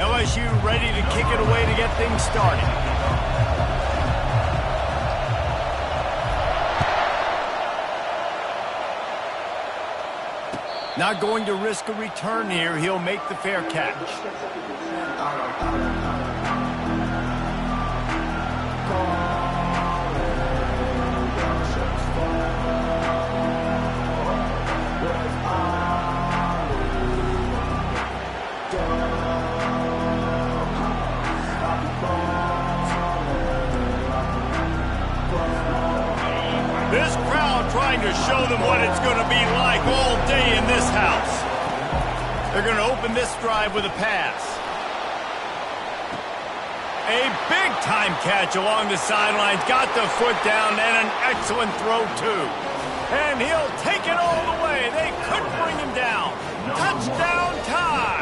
LSU ready to kick it away to get things started. Not going to risk a return here. He'll make the fair catch. This crowd trying to show them what it's going to be like all day in this house. They're going to open this drive with a pass. A big-time catch along the sidelines. Got the foot down and an excellent throw, too. And he'll take it all the way. They couldn't bring him down. Touchdown time.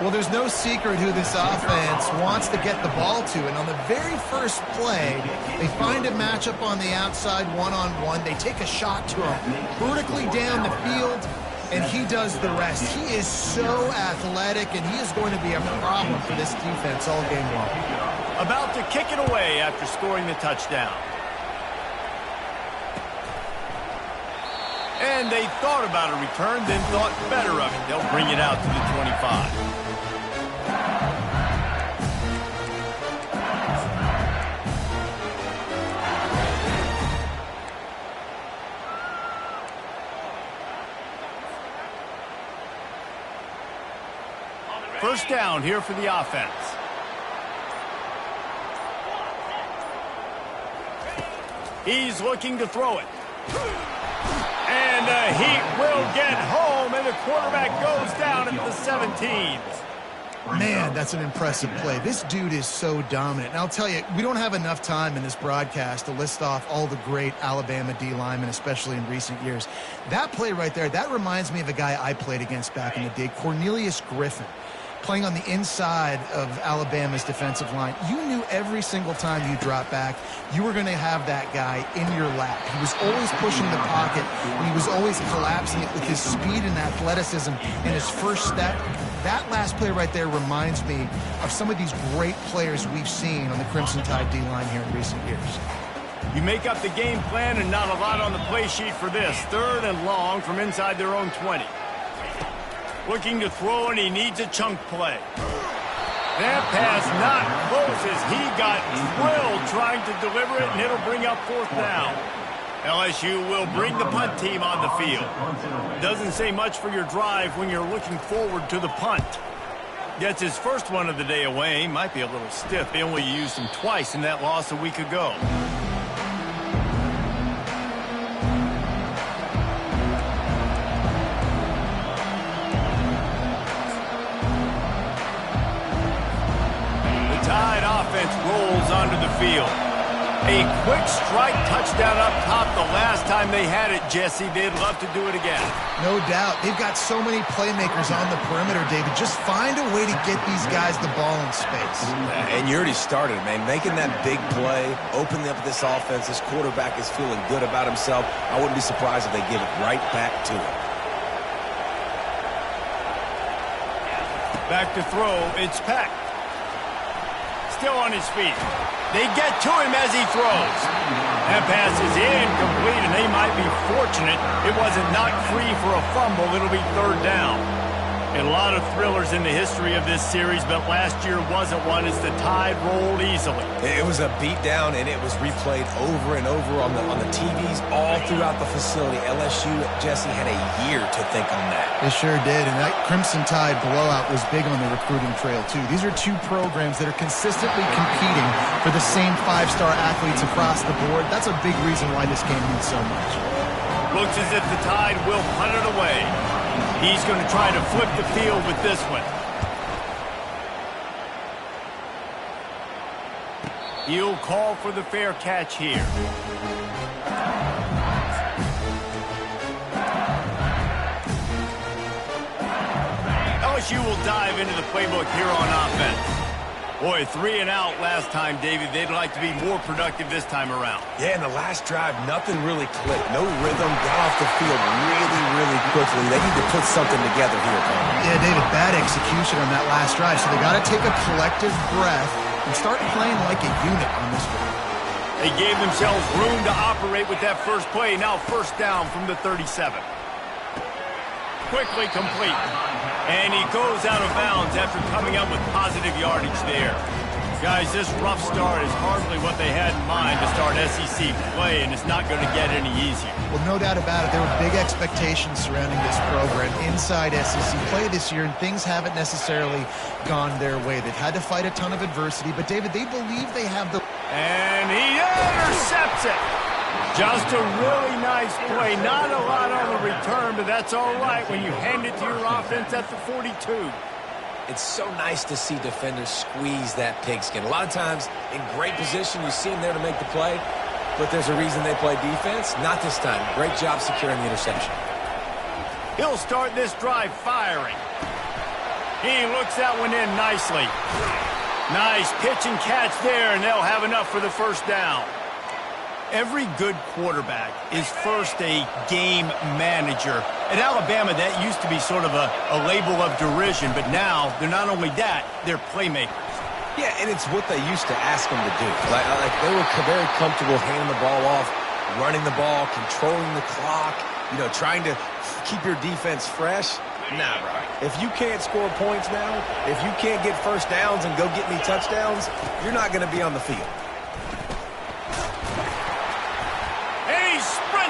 Well, there's no secret who this offense wants to get the ball to. And on the very first play, they find a matchup on the outside one-on-one. They take a shot to him vertically down the field, and he does the rest. He is so athletic, and he is going to be a problem for this defense all game long. About to kick it away after scoring the touchdown. And they thought about a return, then thought better of it. They'll bring it out to the 25. First down here for the offense. He's looking to throw it. And the Heat will get home, and the quarterback goes down at the 17. Man, that's an impressive play. This dude is so dominant. And I'll tell you, we don't have enough time in this broadcast to list off all the great Alabama D linemen, especially in recent years. That play right there, that reminds me of a guy I played against back in the day, Cornelius Griffin, playing on the inside of Alabama's defensive line. You knew every single time you dropped back, you were going to have that guy in your lap. He was always pushing the pocket, and he was always collapsing it with his speed and athleticism and his first step. That last play right there reminds me of some of these great players we've seen on the Crimson Tide D-line here in recent years. You make up the game plan and not a lot on the play sheet for this. Third and long from inside their own 20. Looking to throw, and he needs a chunk play. That pass not close as he got drilled trying to deliver it, and it'll bring up fourth down. LSU will bring the punt team on the field. Doesn't say much for your drive when you're looking forward to the punt. Gets his first one of the day away. Might be a little stiff. They only used him twice in that loss a week ago. Tide offense rolls onto the field. A quick strike touchdown up top the last time they had it, Jesse. They'd love to do it again. No doubt. They've got so many playmakers on the perimeter, David. Just find a way to get these guys the ball in space. And you already started, man. Making that big play, opening up this offense. This quarterback is feeling good about himself. I wouldn't be surprised if they give it right back to him. Back to throw. It's Peck. Still on his feet. They get to him as he throws. That pass is incomplete, and they might be fortunate it wasn't knocked free for a fumble. It'll be third down. And a lot of thrillers in the history of this series, but last year wasn't one as the Tide rolled easily. It was a beatdown, and it was replayed over and over on the TVs all throughout the facility. LSU, Jesse, had a year to think on that. They sure did, and that Crimson Tide blowout was big on the recruiting trail, too. These are two programs that are consistently competing for the same five-star athletes across the board. That's a big reason why this game means so much. Looks as if the Tide will punt it away. He's going to try to flip the field with this one. He'll call for the fair catch here. LSU will dive into the playbook here on offense. Boy, 3 and out last time, David. They'd like to be more productive this time around. Yeah, in the last drive, nothing really clicked. No rhythm, got off the field really quickly. They need to put something together here. Yeah, David, bad execution on that last drive, so they got to take a collective breath and start playing like a unit on this one. They gave themselves room to operate with that first play. Now first down from the 37. Quickly complete. And he goes out of bounds after coming up with positive yardage there. Guys, this rough start is hardly what they had in mind to start SEC play, and it's not going to get any easier. Well, no doubt about it. There were big expectations surrounding this program inside SEC play this year, and things haven't necessarily gone their way. They've had to fight a ton of adversity, but, David, they believe they have the... And he intercepts it. Just a really nice play. Not a lot on the return, but that's all right when you hand it to your offense at the 42. It's so nice to see defenders squeeze that pigskin. A lot of times, in great position, you see them there to make the play, but there's a reason they play defense. Not this time. Great job securing the interception. He'll start this drive firing. He looks that one in nicely. Nice pitch and catch there, and they'll have enough for the first down. Every good quarterback is first a game manager. At Alabama, that used to be sort of a label of derision, but now they're not only that, they're playmakers. Yeah, and it's what they used to ask them to do. Like they were very comfortable handing the ball off, running the ball, controlling the clock, trying to keep your defense fresh. Nah, bro. If you can't score points now, if you can't get first downs and go get me touchdowns, you're not going to be on the field.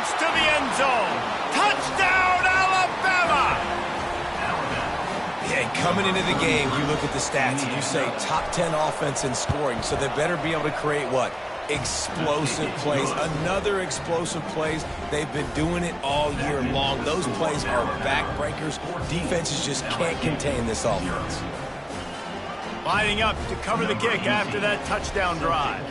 To the end zone. Touchdown, Alabama! Yeah, coming into the game, you look at the stats and you say top 10 offense in scoring, so they better be able to create what? Explosive plays. Another explosive plays. They've been doing it all year long. Those plays are backbreakers. Defenses just can't contain this offense. Lining up to cover the kick after that touchdown drive.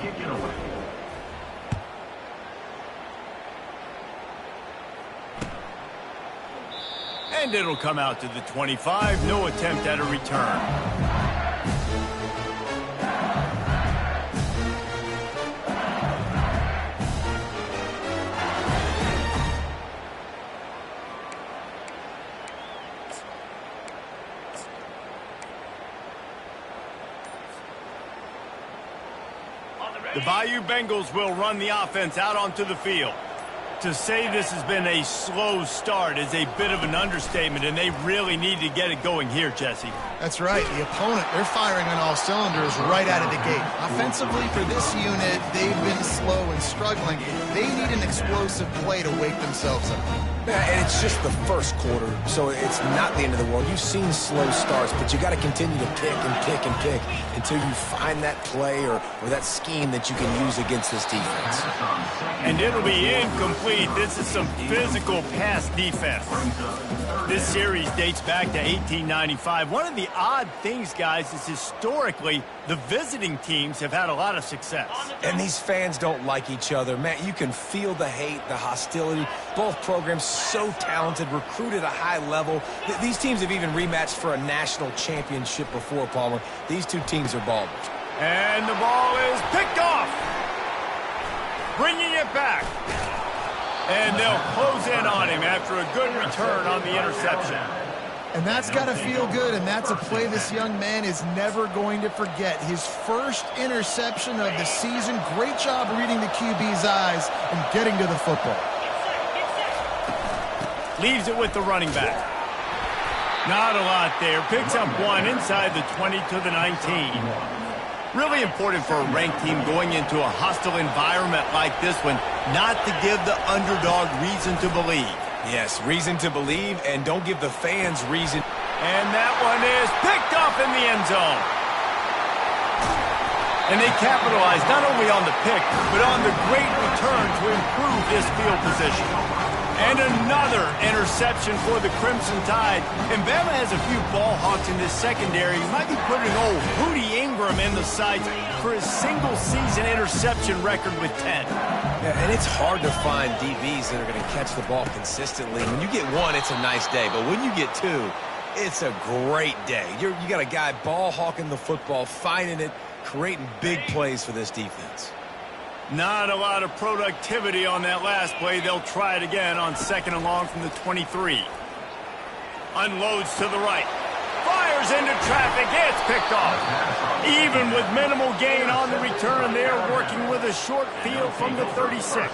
And it'll come out to the 25. No attempt at a return. The Bayou Bengals will run the offense out onto the field. To say this has been a slow start is a bit of an understatement, and they really need to get it going here, Jesse. That's right. The opponent, they're firing on all cylinders right out of the gate. Offensively, for this unit, they've been slow and struggling. They need an explosive play to wake themselves up. Yeah, and it's just the first quarter, so it's not the end of the world. You've seen slow starts, but you got to continue to pick and pick and pick until you find that play or that scheme that you can use against this defense. And it'll be incomplete. This is some physical pass defense. This series dates back to 1895. One of the odd things, guys, is historically the visiting teams have had a lot of success. And these fans don't like each other. Man, you can feel the hate, the hostility. Both programs so talented, recruited at a high level. These teams have even rematched for a national championship before, Palmer. These two teams are ballers. And the ball is picked off. Bringing it back. And they'll close in on him after a good return on the interception. And that's got to feel good, and that's a play this young man is never going to forget. His first interception of the season. Great job reading the QB's eyes and getting to the football. Leaves it with the running back. Not a lot there. Picks up one inside the 20 to the 19. Really important for a ranked team going into a hostile environment like this one, not to give the underdog reason to believe. Yes, reason to believe, and don't give the fans reason. And that one is picked off in the end zone. And they capitalize not only on the pick, but on the great return to improve this field position. And another interception for the Crimson Tide. And Bama has a few ball hawks in this secondary. He might be putting old Hootie Ingram in the sights for his single-season interception record with 10. Yeah, and it's hard to find DBs that are going to catch the ball consistently. When you get one, it's a nice day. But when you get two, It's a great day. You got a guy ball hawking the football, finding it, creating big plays for this defense. Not a lot of productivity on that last play. They'll try it again on 2nd and long from the 23. Unloads to the right. Fires into traffic. It's picked off. Even with minimal gain on the return, they're working with a short field from the 36.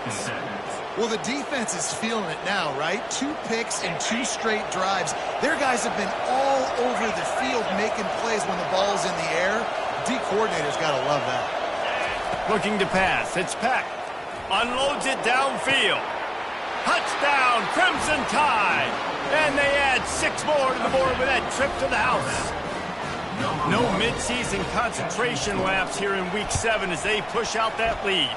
Well, the defense is feeling it now, right? 2 picks and 2 straight drives. Their guys have been all over the field making plays when the ball's in the air. D coordinator's got to love that. Looking to pass. It's Peck. Unloads it downfield. Touchdown, Crimson Tide. And they add 6 more to the board with that trip to the house. No midseason concentration lapse here in Week 7 as they push out that lead.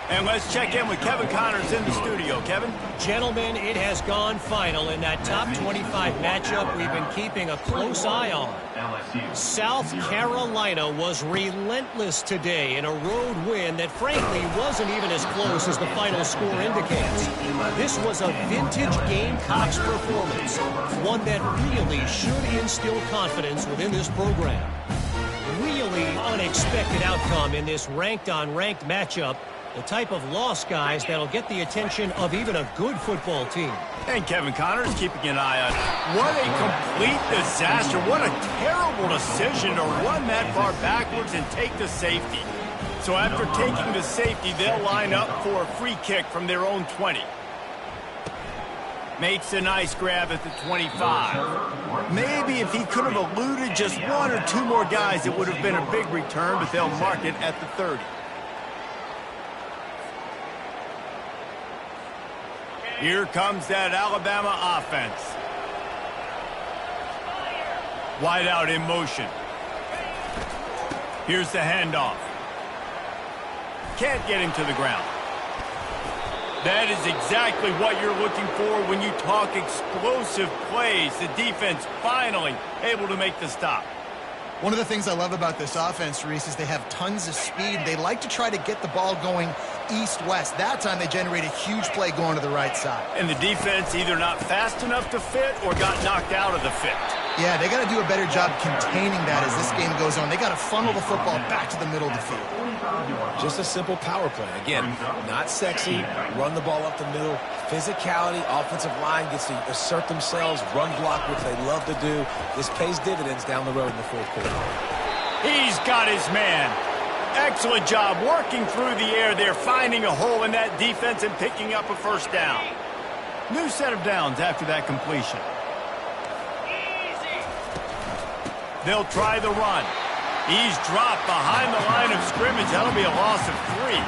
And let's check in with Kevin Connors in the studio. Kevin? Gentlemen, it has gone final in that top 25 matchup we've been keeping a close eye on. South Carolina was relentless today in a road win that frankly wasn't even as close as the final score indicates. This was a vintage Gamecocks performance, one that really should instill confidence within this program. Really unexpected outcome in this ranked-on-ranked matchup. The type of loss, guys, that'll get the attention of even a good football team. And Kevin Connors keeping an eye on it. What a complete disaster. What a terrible decision to run that far backwards and take the safety. So after taking the safety, they'll line up for a free kick from their own 20. Makes a nice grab at the 25. Maybe if he could have eluded just 1 or 2 more guys, it would have been a big return, but they'll mark it at the 30. Here comes that Alabama offense. Wide out in motion. Here's the handoff. Can't get him to the ground. That is exactly what you're looking for when you talk explosive plays. The defense finally able to make the stop. One of the things I love about this offense, Reese, is they have tons of speed. They like to try to get the ball going east-west. That time they generate a huge play going to the right side. And the defense either not fast enough to fit or got knocked out of the fit. Yeah, they got to do a better job containing that as this game goes on. They got to funnel the football back to the middle of the field. Just a simple power play. Again, not sexy, run the ball up the middle. Physicality, offensive line gets to assert themselves, run block, which they love to do. This pays dividends down the road in the 4th quarter. He's got his man. Excellent job working through the air there, finding a hole in that defense and picking up a first down. New set of downs after that completion. They'll try the run. He's dropped behind the line of scrimmage. That'll be a loss of 3.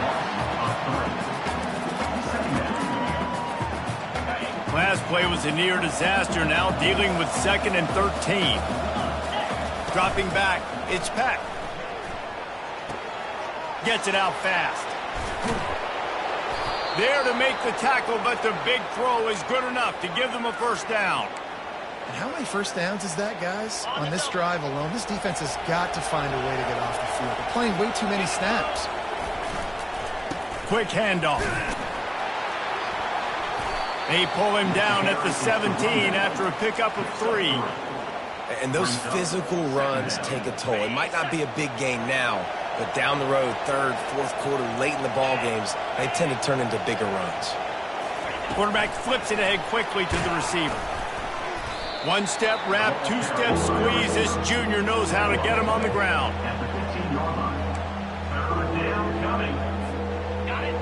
Last play was a near disaster. Now dealing with 2nd and 13. Dropping back, it's Peck. Gets it out fast. There to make the tackle, but the big throw is good enough to give them a first down. And how many first downs is that, guys? On this drive alone, this defense has got to find a way to get off the field. They're playing way too many snaps. Quick handoff. They pull him down at the 17 after a pickup of 3. And those physical runs take a toll. It might not be a big gain now, but down the road, 3rd, 4th quarter, late in the ball games, they tend to turn into bigger runs. Quarterback flips it ahead quickly to the receiver. 1-step wrap, 2-step squeeze. This junior knows how to get him on the ground.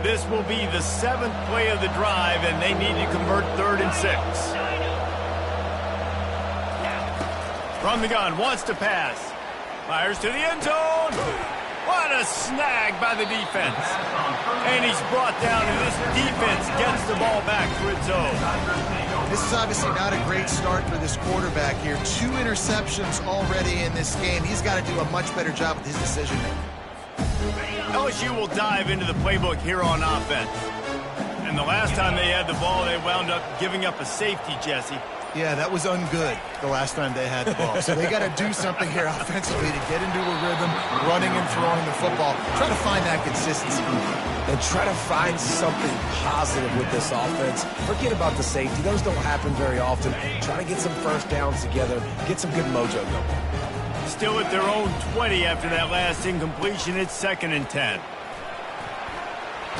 This will be the 7th play of the drive, and they need to convert 3rd and 6. From the gun, wants to pass. Fires to the end zone. What a snag by the defense. And he's brought down, and this defense gets the ball back to its own. This is obviously not a great start for this quarterback here. 2 interceptions already in this game. He's got to do a much better job with his decision-making. LSU will dive into the playbook here on offense. And the last time they had the ball, they wound up giving up a safety, Jesse. Yeah, that was ungood the last time they had the ball. So they got to do something here offensively to get into a rhythm, running and throwing the football. Try to find that consistency. And try to find something positive with this offense. Forget about the safety. Those don't happen very often. Try to get some first downs together, get some good mojo going. Still at their own 20 after that last incompletion. It's 2nd and 10.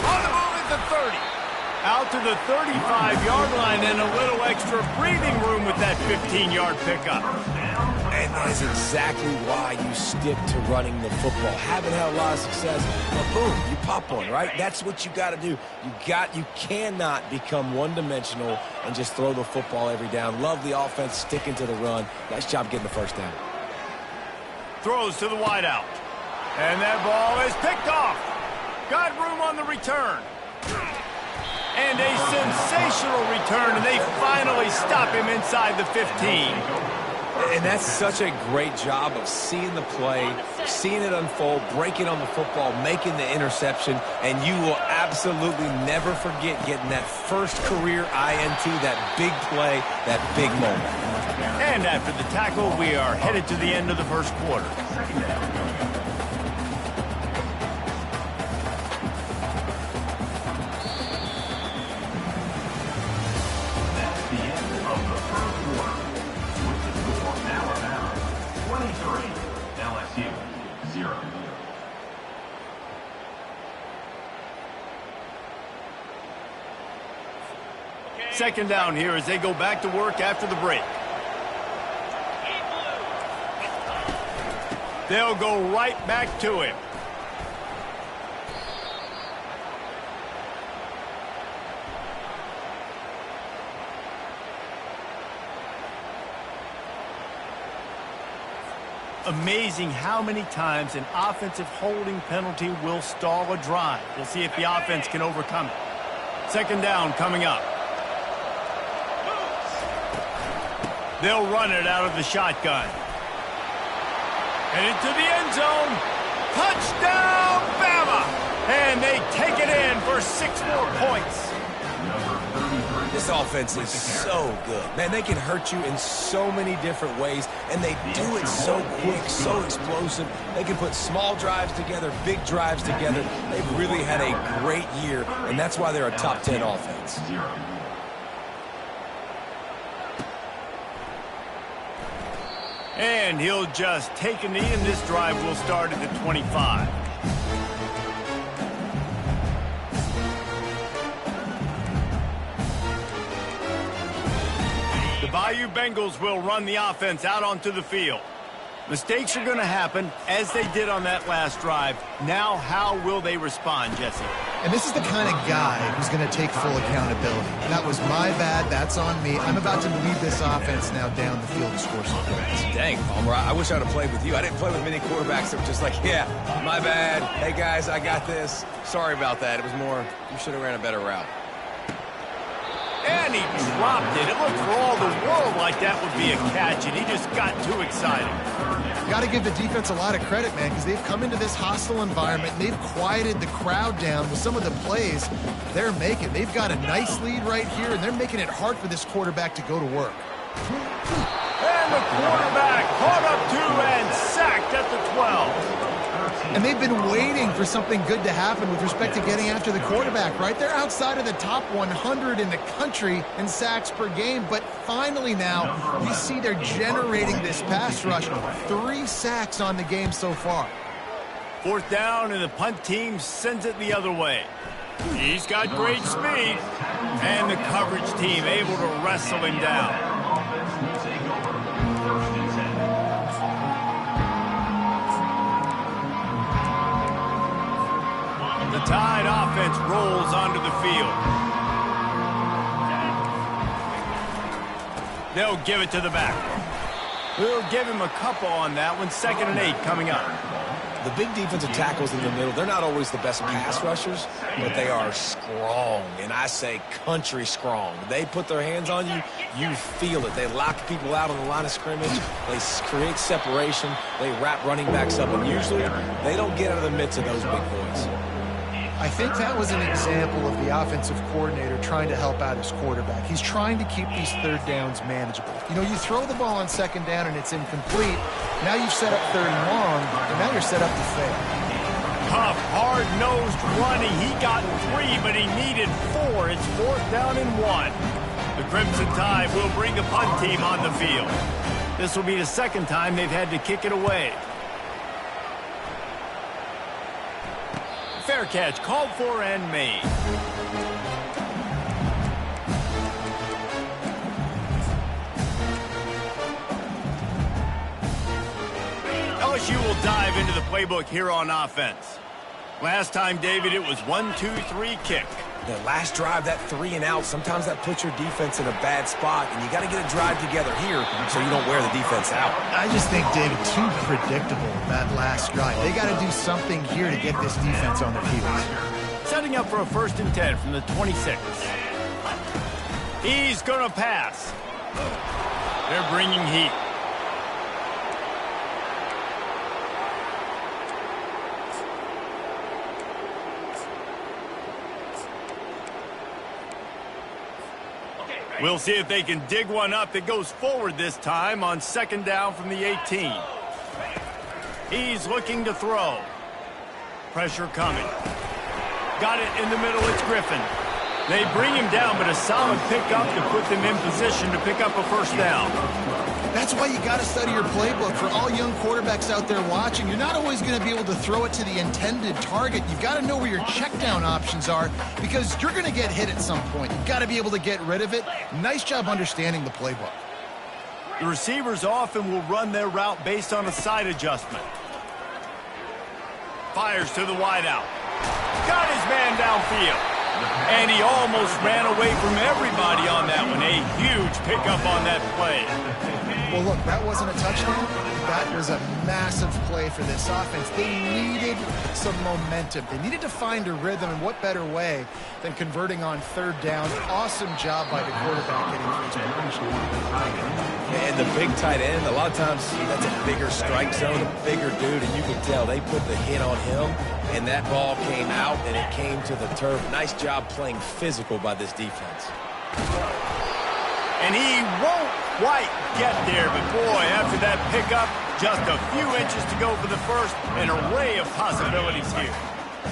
On the move at the 30. Out to the 35-yard line and a little extra breathing room with that 15-yard pickup. And that is exactly why you stick to running the football. Haven't had a lot of success, but boom, you pop one, right? That's what you got to do. You cannot become one-dimensional and just throw the football every down. Love the offense sticking to the run. Nice job getting the first down. Throws to the wideout. And that ball is picked off. Got room on the return. And a sensational return, and they finally stop him inside the 15. And that's such a great job of seeing the play, seeing it unfold, breaking on the football, making the interception, and you will absolutely never forget getting that first career INT, that big play, that big moment. And after the tackle, we are headed to the end of the first quarter. Second down here as they go back to work after the break. They'll go right back to him. Amazing how many times an offensive holding penalty will stall a drive. We'll see if the offense can overcome it. Second down coming up. They'll run it out of the shotgun. And into the end zone. Touchdown, Bama! And they take it in for 6 more points. This offense is so good. Man, they can hurt you in so many different ways, and they do it so quick, so explosive. They can put small drives together, big drives together. They've really had a great year, and that's why they're a top 10 offense. And he'll just take a knee, and this drive will start at the 25. The Bayou Bengals will run the offense out onto the field. Mistakes are going to happen, as they did on that last drive. Now, how will they respond, Jesse? And this is the kind of guy who's going to take full accountability. That was my bad. That's on me. I'm about to lead this offense now down the field to score some points. Dang, Palmer, I wish I would have played with you. I didn't play with many quarterbacks that were just like, yeah, my bad. Hey, guys, I got this. Sorry about that. It was more, you should have ran a better route. And he dropped it. It looked for all the world like that would be a catch, and he just got too excited. Got to give the defense a lot of credit, man, because they've come into this hostile environment, and they've quieted the crowd down with some of the plays they're making. They've got a nice lead right here, and they're making it hard for this quarterback to go to work. And the quarterback caught up to and sacked at the 12. And they've been waiting for something good to happen with respect to getting after the quarterback, right? They're outside of the top 100 in the country in sacks per game, but finally now you see they're generating this pass rush. 3 sacks on the game so far. Fourth down, and the punt team sends it the other way. He's got great speed, and the coverage team able to wrestle him down. The Tide offense rolls onto the field. They'll give it to the back. We'll give him a couple on that one. 2nd and 8 coming up. The big defensive tackles in the middle, they're not always the best pass rushers, but they are strong, and I say country strong. They put their hands on you, you feel it. They lock people out on the line of scrimmage. They create separation. They wrap running backs up, and usually they don't get out of the midst of those big boys. I think that was an example of the offensive coordinator trying to help out his quarterback. He's trying to keep these third downs manageable. You know, you throw the ball on second down and it's incomplete. Now you've set up third and long, and now you're set up to fail. Tough, hard-nosed running. He got 3, but he needed 4. It's 4th down and 1. The Crimson Tide will bring the punt team on the field. This will be the second time they've had to kick it away. Fair catch called for and made. LSU will dive into the playbook here on offense. Last time, David, it was 1-2-3 kick. The last drive, that 3 and out, sometimes that puts your defense in a bad spot, and you got to get a drive together here so you don't wear the defense out. I just think, David, too predictable, that last drive. They got to do something here to get this defense on their heels. Setting up for a 1st and 10 from the 26. He's going to pass. They're bringing heat. We'll see if they can dig one up that goes forward this time on 2nd down from the 18. He's looking to throw. Pressure coming. Got it in the middle. It's Griffin. They bring him down, but a solid pickup to put them in position to pick up a 1st down. That's why you got to study your playbook. For all young quarterbacks out there watching, you're not always going to be able to throw it to the intended target. You've got to know where your check down options are because you're going to get hit at some point. You've got to be able to get rid of it. Nice job understanding the playbook. The receivers often will run their route based on a side adjustment. Fires to the wideout. Got his man downfield. And he almost ran away from everybody on that one. A huge pickup on that play. Well, look, that wasn't a touchdown. That was a massive play for this offense. They needed some momentum. They needed to find a rhythm, and what better way than converting on 3rd down. Awesome job by the quarterback getting through his progression. And the big tight end, a lot of times that's a bigger strike zone, a bigger dude, and you can tell they put the hit on him, and that ball came out, and it came to the turf. Nice job playing physical by this defense. And he won't quite get there, but boy, after that pickup, just a few inches to go for the 1st, an array of possibilities here.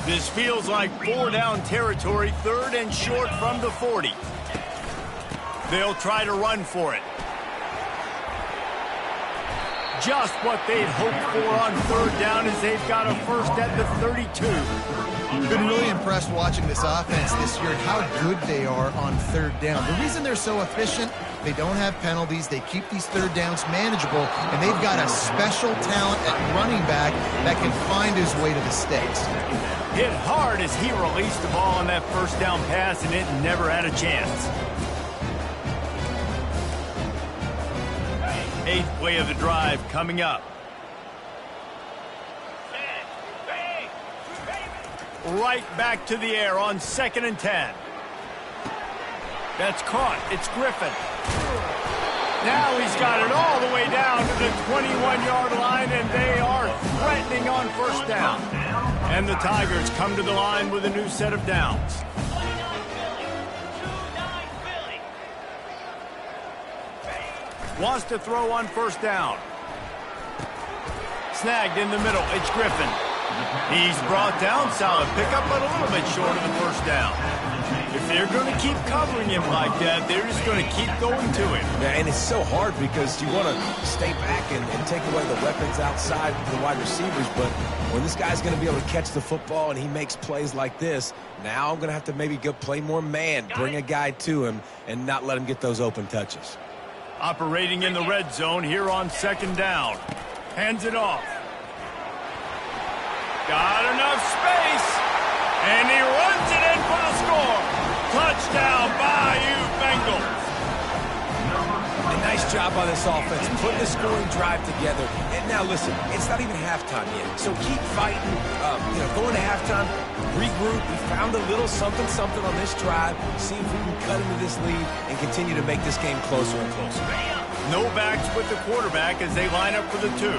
This feels like 4-down territory, 3rd and short from the 40. They'll try to run for it. Just what they'd hoped for on 3rd down as they've got a 1st at the 32. Been really impressed watching this offense this year and how good they are on 3rd down. The reason they're so efficient, they don't have penalties, they keep these 3rd downs manageable, and they've got a special talent at running back that can find his way to the sticks. Hit hard as he released the ball on that 1st down pass, and it never had a chance. 8th play of the drive coming up. Right back to the air on 2nd and 10. That's caught. It's Griffin. Now he's got it all the way down to the 21-yard line, and they are threatening on 1st down. And the Tigers come to the line with a new set of downs. Wants to throw on 1st down. Snagged in the middle. It's Griffin. He's brought down. Solid pickup, but a little bit short of the 1st down. If they're going to keep covering him like that, they're just going to keep going to him. Yeah, and it's so hard because you want to stay back and take away the weapons outside the wide receivers, but when this guy's going to be able to catch the football and he makes plays like this, now I'm going to have to maybe go play more man, bring a guy to him, and not let him get those open touches. Operating in the red zone here on 2nd down. Hands it off. Got enough space. And he runs it in for the score. Touchdown, Bayou Bengals. A nice job by this offense, putting the scoring drive together. And now listen, it's not even halftime yet, so keep fighting. Going to halftime, regroup. We found a little something on this drive. See if we can cut into this lead and continue to make this game closer and closer. No backs with the quarterback as they line up for the 2.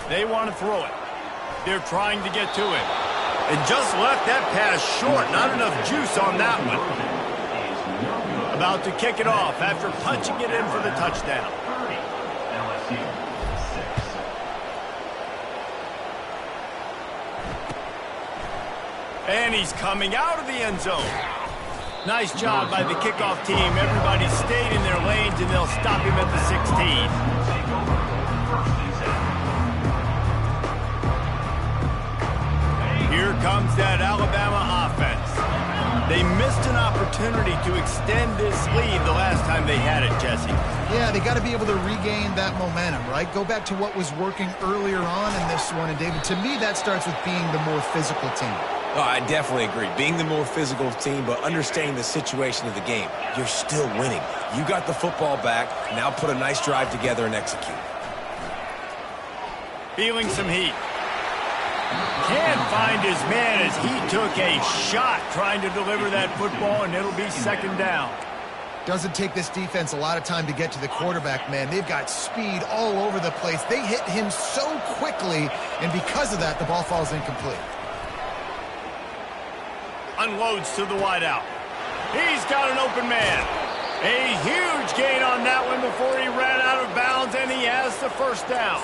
They want to throw it. They're trying to get to it. And just left that pass short. Not enough juice on that one. About to kick it off after punching it in for the touchdown. And he's coming out of the end zone. Nice job by the kickoff team. Everybody stayed in their lanes, and they'll stop him at the 16. Here comes that Alabama offense. They missed an opportunity to extend this lead the last time they had it, Jesse. Yeah, they got to be able to regain that momentum, right? Go back to what was working earlier on in this one. And, David, to me, that starts with being the more physical team. Oh, I definitely agree. Being the more physical team, but understanding the situation of the game. You're still winning. You got the football back. Now put a nice drive together and execute. Feeling some heat. Can't find his man as he took a shot trying to deliver that football, and it'll be second down. Doesn't take this defense a lot of time to get to the quarterback, man. They've got speed all over the place. They hit him so quickly, and because of that, the ball falls incomplete. Unloads to the wideout. He's got an open man. A huge gain on that one before he ran out of bounds, and he has the first down.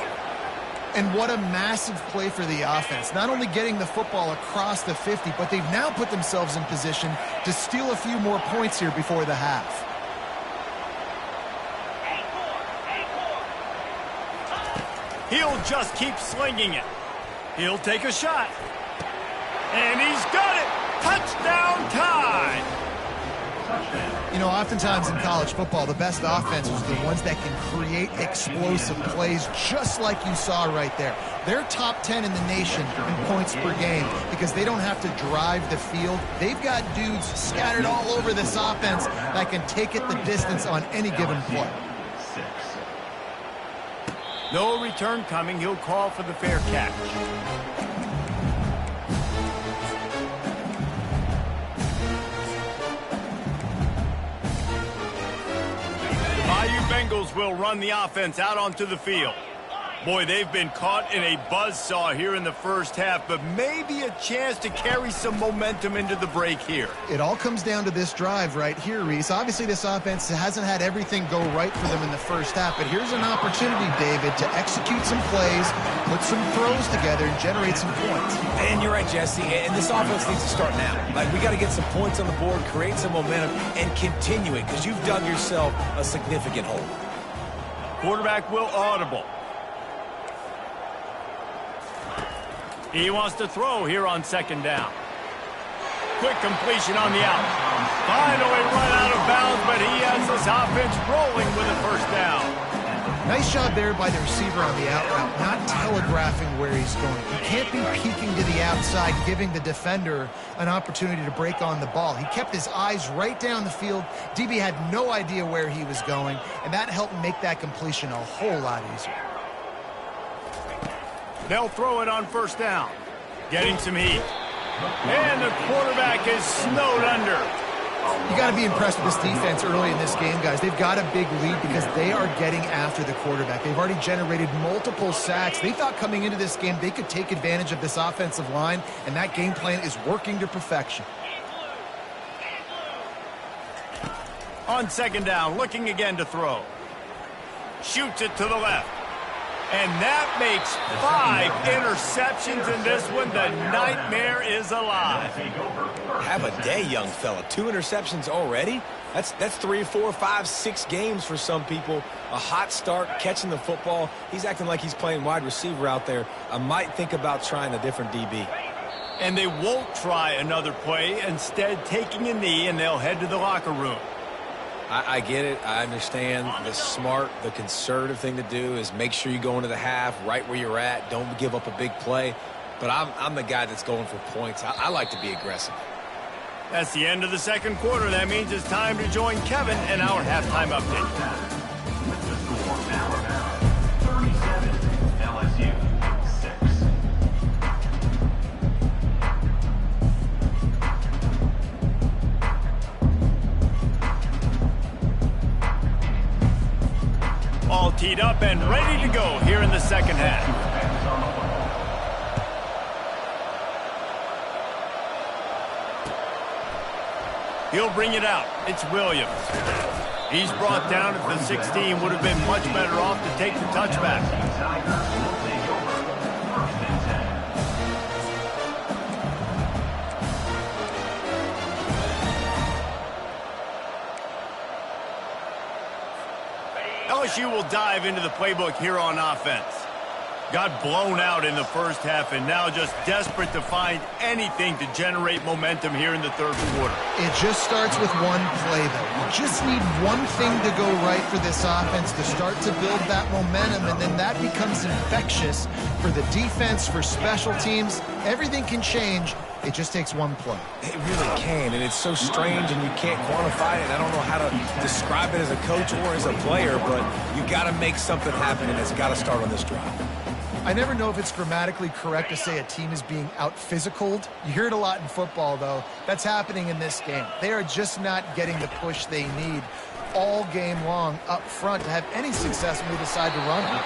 And what a massive play for the offense. Not only getting the football across the 50, but they've now put themselves in position to steal a few more points here before the half. He'll just keep slinging it. He'll take a shot. And he's got it. Touchdown time. You know, oftentimes in college football, the best offenses are the ones that can create explosive plays, just like you saw right there. They're top 10 in the nation in points per game because they don't have to drive the field. They've got dudes scattered all over this offense that can take it the distance on any given play. No return coming. He'll call for the fair catch. Bengals will run the offense out onto the field. Boy, they've been caught in a buzzsaw here in the first half, but maybe a chance to carry some momentum into the break here. It all comes down to this drive right here, Reese. Obviously, this offense hasn't had everything go right for them in the first half, but here's an opportunity, David, to execute some plays, put some throws together, and generate some points. And you're right, Jesse, and this offense needs to start now. Like, we got to get some points on the board, create some momentum, and continue it, because you've dug yourself a significant hole. Quarterback will audible. He wants to throw here on second down. Quick completion on the out. Finally run out of bounds, but he has this offense rolling with a first down. Nice job there by the receiver on the out route, not telegraphing where he's going. You can't be peeking to the outside, giving the defender an opportunity to break on the ball. He kept his eyes right down the field. DB had no idea where he was going, and that helped make that completion a whole lot easier. They'll throw it on first down. Getting some heat. And the quarterback is snowed under. You got to be impressed with this defense early in this game, guys. They've got a big lead because they are getting after the quarterback. They've already generated multiple sacks. They thought coming into this game they could take advantage of this offensive line, and that game plan is working to perfection. On second down, looking again to throw. Shoots it to the left. And that makes 5 interceptions in this one. The nightmare is alive. Have a day, young fella. 2 interceptions already? That's 3, 4, 5, 6 games for some people. A hot start, catching the football. He's acting like he's playing wide receiver out there. I might think about trying a different DB. And they won't try another play, instead taking a knee, and they'll head to the locker room. I get it. I understand. The smart, the conservative thing to do is make sure you go into the half right where you're at. Don't give up a big play. But I'm the guy that's going for points. I like to be aggressive. That's the end of the second quarter. That means it's time to join Kevin in our halftime update. 37, LSU 6. All teed up and ready to go here in the second half. He'll bring it out. It's Williams. He's brought down at the 16. Would have been much better off to take the touchback. LSU will dive into the playbook here on offense. Got blown out in the first half and now just desperate to find anything to generate momentum here in the third quarter. It just starts with one play, though. You just need one thing to go right for this offense to start to build that momentum, and then that becomes infectious for the defense, for special teams. Everything can change. It just takes one play. It really can, and it's so strange, and you can't quantify it. I don't know how to describe it as a coach or as a player, but you got to make something happen, and it's got to start on this drive. I never know if it's grammatically correct to say a team is being out-physicaled. You hear it a lot in football, though. That's happening in this game. They are just not getting the push they need all game long up front to have any success when they decide to run it.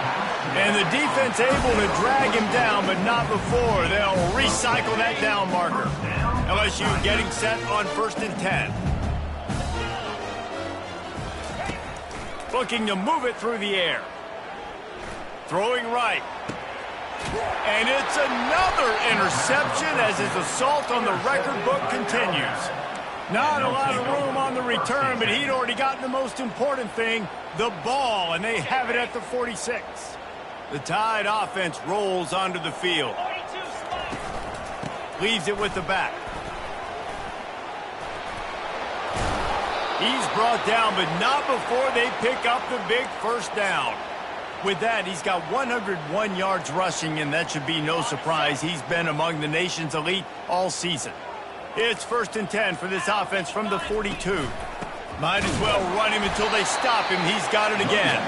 And the defense able to drag him down, but not before. They'll recycle that down marker. LSU getting set on 1st and 10. Looking to move it through the air. Throwing right. And it's another interception as his assault on the record book continues. Not a lot of room on the return, but he'd already gotten the most important thing, the ball, and they have it at the 46. The Tide offense rolls onto the field. Leaves it with the back. He's brought down, but not before they pick up the big first down. With that, he's got 101 yards rushing, and that should be no surprise. He's been among the nation's elite all season. It's 1st and 10 for this offense from the 42. Might as well run him until they stop him. He's got it again.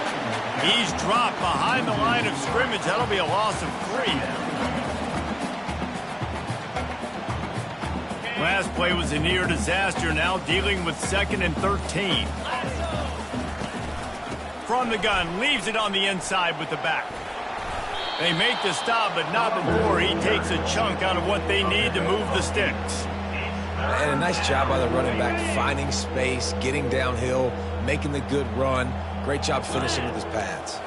He's dropped behind the line of scrimmage. That'll be a loss of 3. Last play was a near disaster, now dealing with 2nd and 13. From the gun, leaves it on the inside with the back. They make the stop, but not before he takes a chunk out of what they need to move the sticks. And a nice job by the running back, finding space, getting downhill, making the good run. Great job finishing with his pads.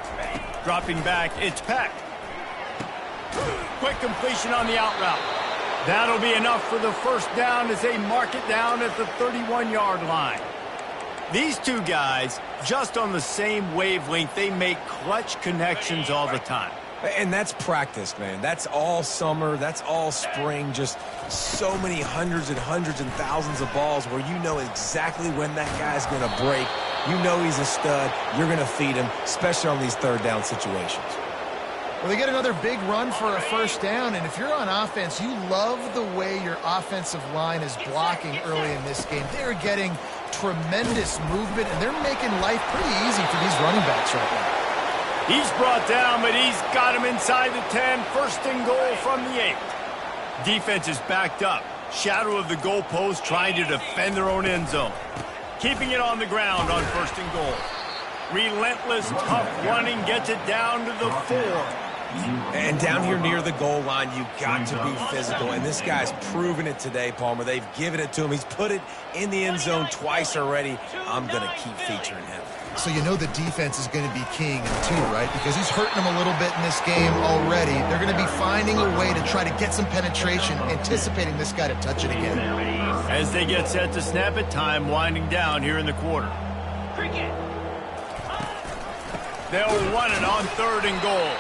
Dropping back, it's Peck. Quick completion on the out route. That'll be enough for the first down as they mark it down at the 31-yard line. These two guys, just on the same wavelength, they make clutch connections all the time. And that's practice, man. That's all summer. That's all spring. Just so many hundreds and thousands of balls where you know exactly when that guy's going to break. You know he's a stud. You're going to feed him, especially on these third down situations. Well, they get another big run for a first down, and if you're on offense, you love the way your offensive line is blocking early in this game. They're getting tremendous movement, and they're making life pretty easy for these running backs right now. He's brought down, but he's got him inside the 10. 1st and goal from the 8. Defense is backed up. Shadow of the goalpost trying to defend their own end zone. Keeping it on the ground on 1st and goal. Relentless, tough running gets it down to the 4. And down here near the goal line, you've got to be physical. And this guy's proven it today, Palmer. They've given it to him. He's put it in the end zone twice already. I'm going to keep featuring him. So you know the defense is going to be keying him too, right? Because he's hurting them a little bit in this game already. They're going to be finding a way to try to get some penetration, anticipating this guy to touch it again. As they get set to snap it, time winding down here in the quarter. They'll run it on 3rd and goal.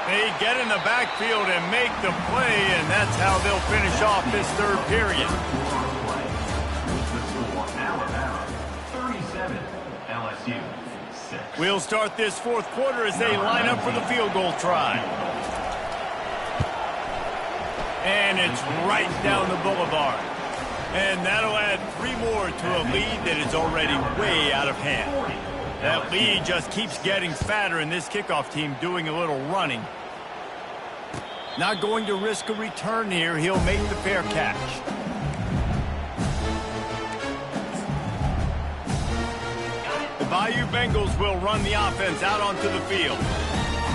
They get in the backfield and make the play, and that's how they'll finish off this third period. Alabama 37, LSU 6. We'll start this 4th quarter as they line up for the field goal try. And it's right down the boulevard. And that'll add 3 more to a lead that is already way out of hand. That lead just keeps getting fatter, and this kickoff team doing a little running. Not going to risk a return here. He'll make the fair catch. The Bayou Bengals will run the offense out onto the field.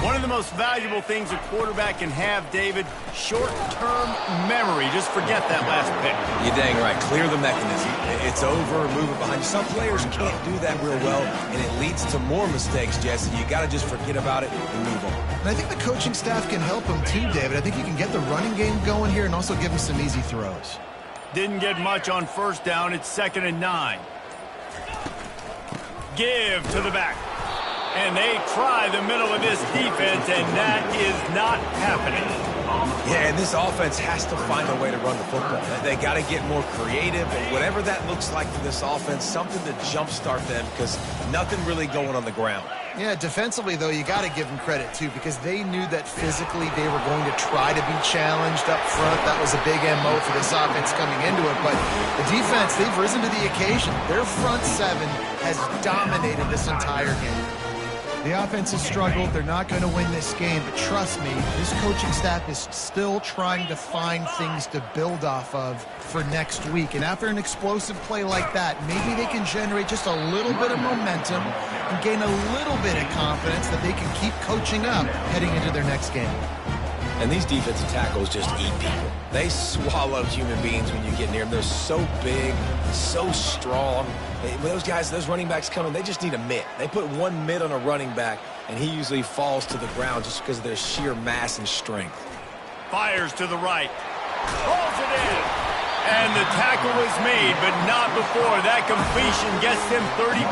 One of the most valuable things a quarterback can have, David, short-term memory. Just forget that last pick. You're dang right. Clear the mechanism. It's over, move it behind you. Some players can't do that real well, and it leads to more mistakes, Jesse. You got to just forget about it and move on. And I think the coaching staff can help him too, David. I think you can get the running game going here and also give him some easy throws. Didn't get much on first down. It's 2nd and 9. Give to the back. And they try the middle of this defense, and that is not happening. Yeah, and this offense has to find a way to run the football. They got to get more creative, and whatever that looks like for this offense, something to jumpstart them because nothing really going on the ground. Yeah, defensively, though, you got to give them credit, too, because they knew that physically they were going to try to be challenged up front. That was a big MO for this offense coming into it. But the defense, they've risen to the occasion. Their front seven has dominated this entire game. The offense has struggled. They're not going to win this game, but trust me, this coaching staff is still trying to find things to build off of for next week. And after an explosive play like that, maybe they can generate just a little bit of momentum and gain a little bit of confidence that they can keep coaching up heading into their next game. And these defensive tackles just eat people. They swallow human beings when you get near them. They're so big, so strong. When those guys, those running backs come in, they just need a mitt. They put one mitt on a running back, and he usually falls to the ground just because of their sheer mass and strength. Fires to the right. Rolls it in. And the tackle is made, but not before that completion gets him 30+.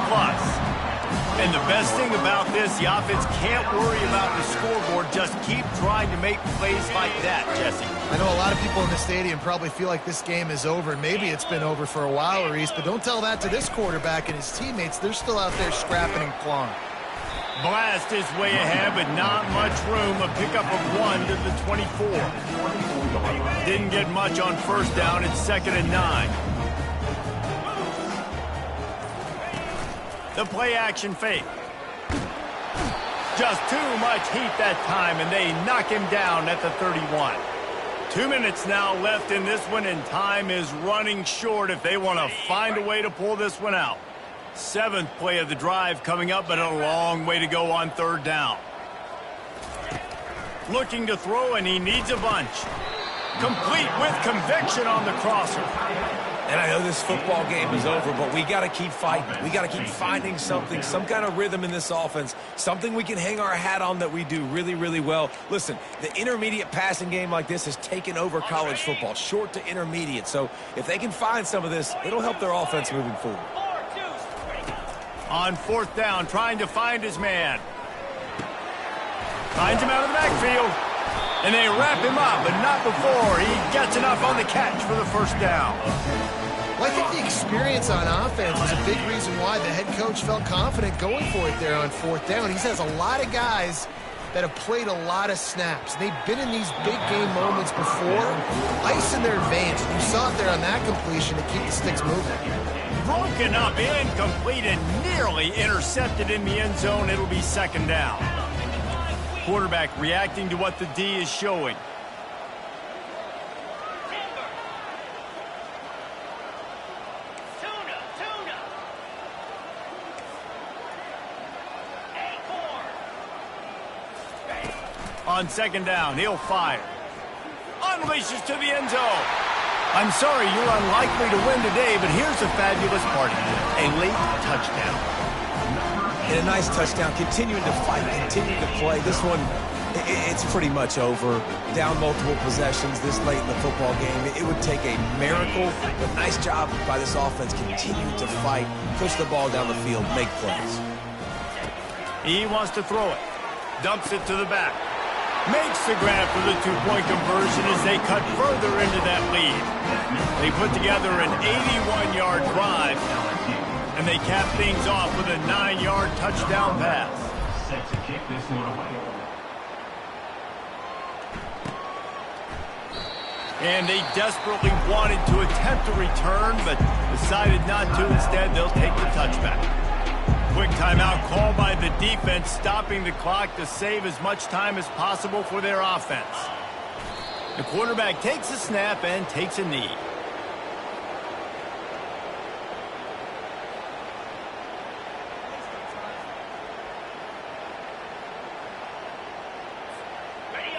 And the best thing about this, the offense can't worry about the scoreboard. Just keep trying to make plays like that, Jesse. I know a lot of people in the stadium probably feel like this game is over. Maybe it's been over for a while, Reese, but don't tell that to this quarterback and his teammates. They're still out there scrapping and clawing. Blast is way ahead, but not much room. A pickup of 1 to the 24. Didn't get much on first down. It's 2nd and 9. The play action fake. Just too much heat that time, and they knock him down at the 31. 2 minutes now left in this one, and time is running short if they want to find a way to pull this one out. 7th play of the drive coming up, but a long way to go on 3rd down. Looking to throw, and he needs a bunch. Complete with conviction on the crosser. And I know this football game is over, but we got to keep fighting. We got to keep finding something, some kind of rhythm in this offense, something we can hang our hat on that we do really, really well. Listen, the intermediate passing game like this has taken over college football, short to intermediate. So if they can find some of this, it'll help their offense moving forward. On 4th down, trying to find his man. Finds him out of the backfield. And they wrap him up, but not before he gets enough on the catch for the 1st down. Well, I think the experience on offense is a big reason why the head coach felt confident going for it there on 4th down. He has a lot of guys that have played a lot of snaps. They've been in these big game moments before, ice in their veins. You saw it there on that completion to keep the sticks moving. Broken up, incomplete, and nearly intercepted in the end zone. It'll be 2nd down. Quarterback reacting to what the D is showing. On 2nd down, he'll fire. Unleashes to the end zone. I'm sorry you're unlikely to win today, but here's the fabulous part of it. A late touchdown. And a nice touchdown, continuing to fight, continuing to play. This one, it's pretty much over. Down multiple possessions this late in the football game. It would take a miracle, but nice job by this offense continuing to fight, push the ball down the field, make plays. He wants to throw it. Dumps it to the back. Makes the grab for the 2-point conversion as they cut further into that lead. They put together an 81-yard drive, and they cap things off with a 9-yard touchdown pass. Set to kick this one away. And they desperately wanted to attempt a return, but decided not to. Instead, they'll take the touchback. Quick timeout called by the defense, stopping the clock to save as much time as possible for their offense. The quarterback takes a snap and takes a knee.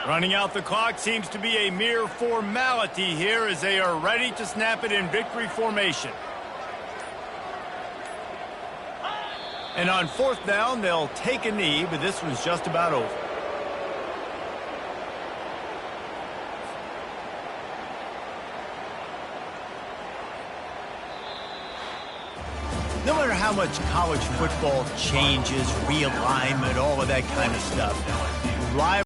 Running out the clock seems to be a mere formality here as they are ready to snap it in victory formation. And on 4th down, they'll take a knee, but this one's just about over. No matter how much college football changes, realignment, all of that kind of stuff,